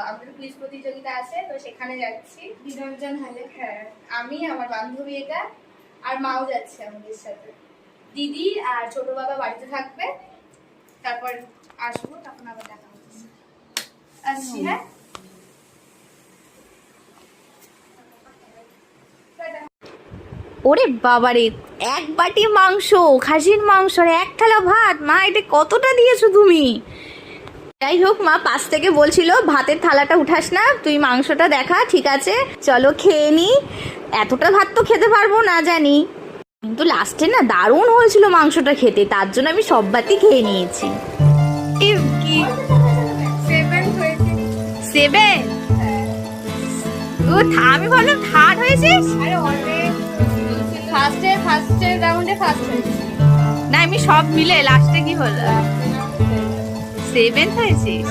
আমাদের কুইজ প্রতিযোগিতা আছে, তো সেখানে যাচ্ছি। বিসর্জন হলে হ্যাঁ, আমি আমার বান্ধবী এটা আর মাও যাচ্ছে আমাদের সাথে। দিদি আর ছোট বাবা বাড়িতে থাকবে, তারপর আসবো, তখন আবার দেখা হচ্ছে। আসছি। হ্যাঁ, ওরে বাবারে, এক বাটি মাংস, খাসির মাংস আর এক থালা ভাত। মা, এটা কতটা দিয়েছো তুমি? যাই হোক, মা পাশ থেকে বলছিল ভাতের থালাটা উঠাস না, তুই মাংসটা দেখা। ঠিক আছে, চলো খেয়ে নি। এতটা ভাত তো খেতে পারবো না জানি, কিন্তু লাস্টে না দারুণ হয়েছিল মাংসটা খেতে, তার জন্য আমি সব ভাতই খেয়ে নিয়েছি। কি 7 হয়েছে। 7? ও, আমি ভাবলাম থার্ড হয়েছিস। আরে অনেক ফার্স্টের রাউন্ডে ফার্স্ট হয়েছে। না, আমি সব মিলে লাস্টে কি হলো 7 হয়েছিস।